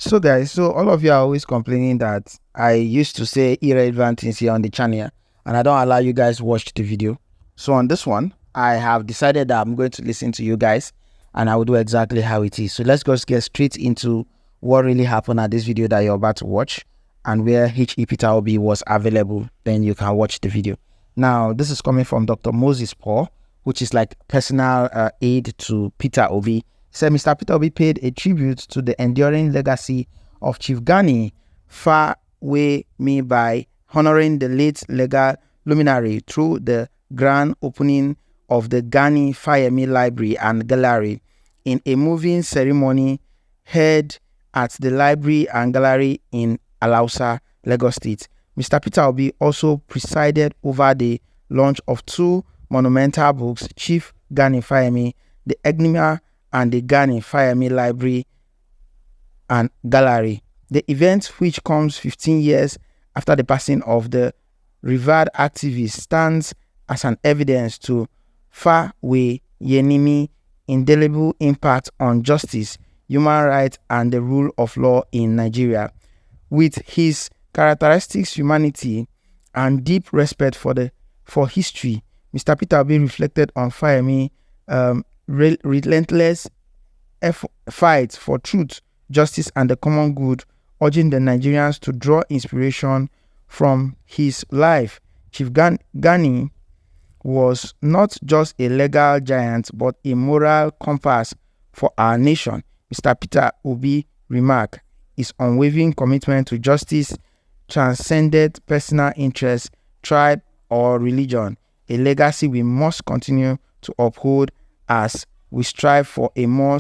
So guys, so all of you are always complaining that I used to say irrelevant things here on the channel and I don't allow you guys watch the video. So on this one, I have decided that I'm going to listen to you guys and I will do exactly how it is. So let's just get straight into what really happened at this video that you're about to watch and where HE Peter Obi was available. Then you can watch the video. Now, this is coming from Dr. Moses Paul, which is like personal aid to Peter Obi. Said Mr. Peter Obi paid a tribute to the enduring legacy of Chief Gani Fawehinmi by honoring the late legal luminary through the grand opening of the Gani Fawehinmi Library and Gallery in a moving ceremony held at the Library and Gallery in Alausa, Lagos State. Mr. Peter Obi also presided over the launch of two monumental books, Chief Gani Fawehinmi, The Enigma, and the Gani Fawehinmi Library and Gallery. The event, which comes 15 years after the passing of the revered activist, stands as an evidence to Fawehinmi's indelible impact on justice, human rights, and the rule of law in Nigeria. With his characteristics, humanity, and deep respect for history, Mr. Peter Obi reflected on Fawehinmi's relentless fight for truth, justice, and the common good, urging the Nigerians to draw inspiration from his life. Chief Gani was not just a legal giant, but a moral compass for our nation. Mr. Peter Obi remarked, his unwavering commitment to justice transcended personal interest, tribe, or religion, a legacy we must continue to uphold as we strive for a more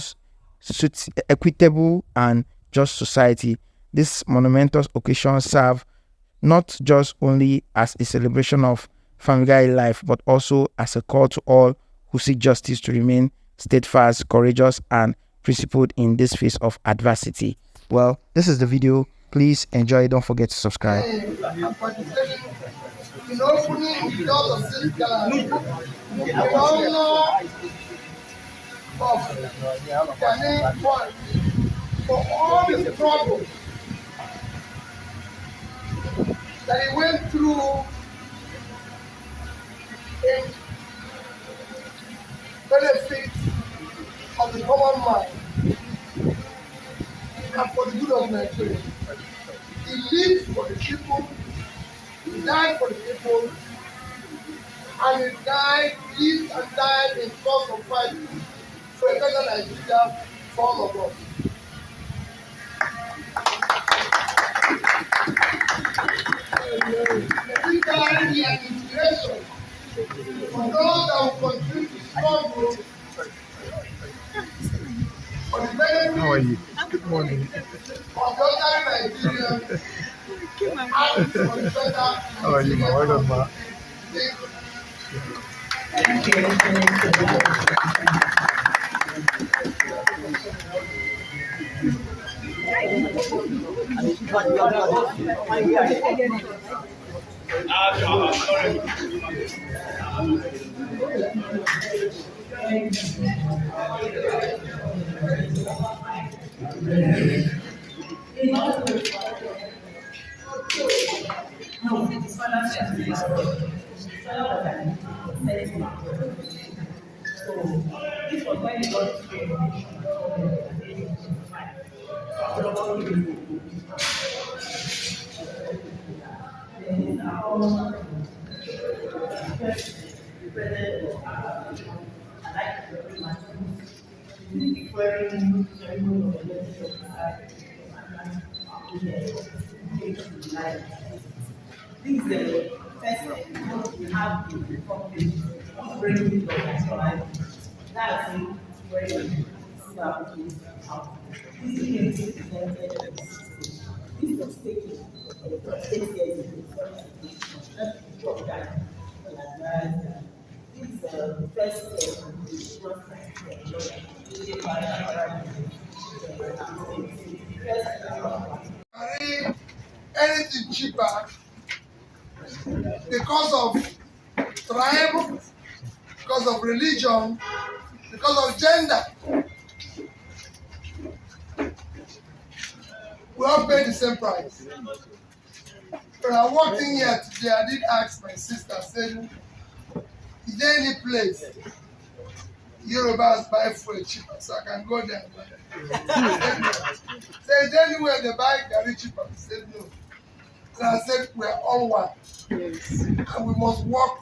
equitable and just society. This monumentous occasion serves not just only as a celebration of family life, but also as a call to all who seek justice to remain steadfast, courageous, and principled in this phase of adversity. Well, this is the video. Please enjoy. Don't forget to subscribe. For all the trouble that he went through in benefit of the common man and for the good of Nigeria. He lived for the people, he died for the people, and he lived and died in cause of fighting for a better Nigeria for all of us. He can be an inspiration for those that will continue to struggle for the benefit. How are you? Good morning. Of the other Nigerians and for the better. How are you, ma? Well done, ma. This is the first thing we have in the company bringing the life. That's where you see our kids out. This is presented this was taken 8 years ago. That's the job that this is the first step. Anything cheaper because of tribe, because of religion, because of gender. We all pay the same price. When I walked in here today, I did ask my sister, I said, is there any place Yorubas buy food cheaper so I can go there and buy it? Say, is there anywhere they buy Gari cheaper? She said no. And I said, we're all one. And we must work,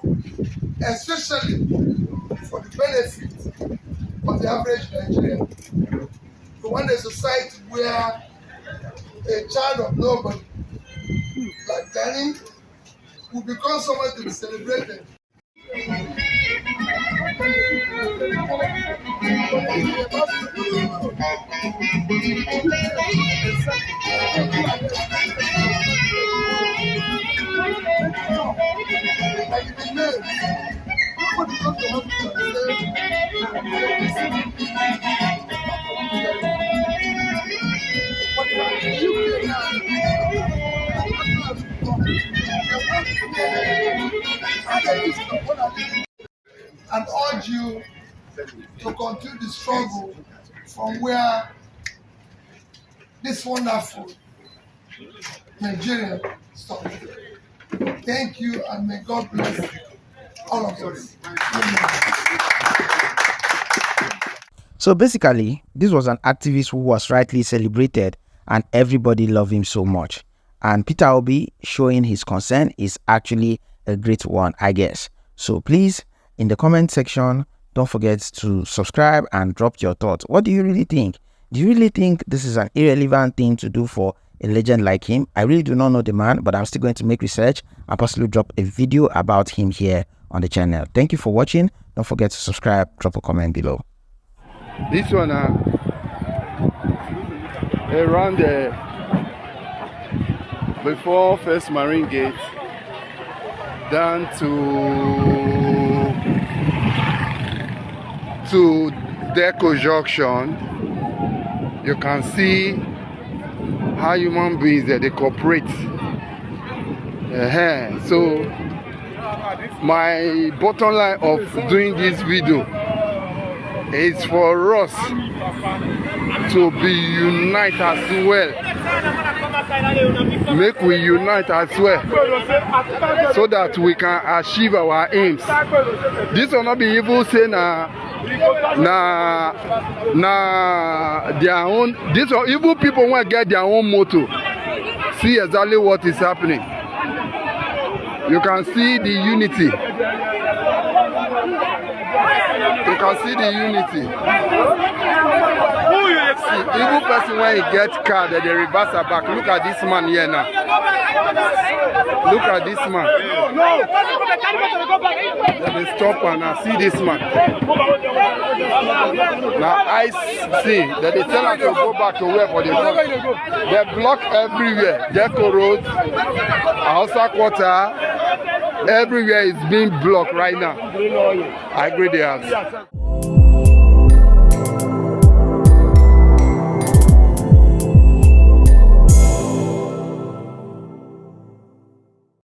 especially for the benefit of the average Nigerian. We want a society where a child of nobody, like Gani, will become someone to be celebrated. And urge you to continue the struggle from where this wonderful Nigerian started. Thank you, and may God bless all of us. So basically, this was an activist who was rightly celebrated and everybody loved him so much. And Peter Obi showing his concern is actually a great one, I guess. So please, in the comment section, don't forget to subscribe and drop your thoughts. What do you really think? Do you really think this is an irrelevant thing to do for a legend like him? I really do not know the man, but I'm still going to make research and possibly drop a video about him here on the channel. Thank you for watching. Don't forget to subscribe, drop a comment below. This one around before First Marine Gate down to Deco Junction, you can see how human beings they cooperate. So my bottom line of doing this video is for us to be united as well. Make we unite as well so that we can achieve our aims. This will not be evil say na their own. These are evil people want to get their own motto. See exactly what is happening. You can see the unity. You can see the unity. See, evil person when he gets car, they reverse her back. Look at this man here now. Look at this man. They stop and I see this man. Now I see that they tell us to go back to where for the road. They block everywhere. Deco Road, Hausa Quarter, everywhere is being blocked right now. I agree they have.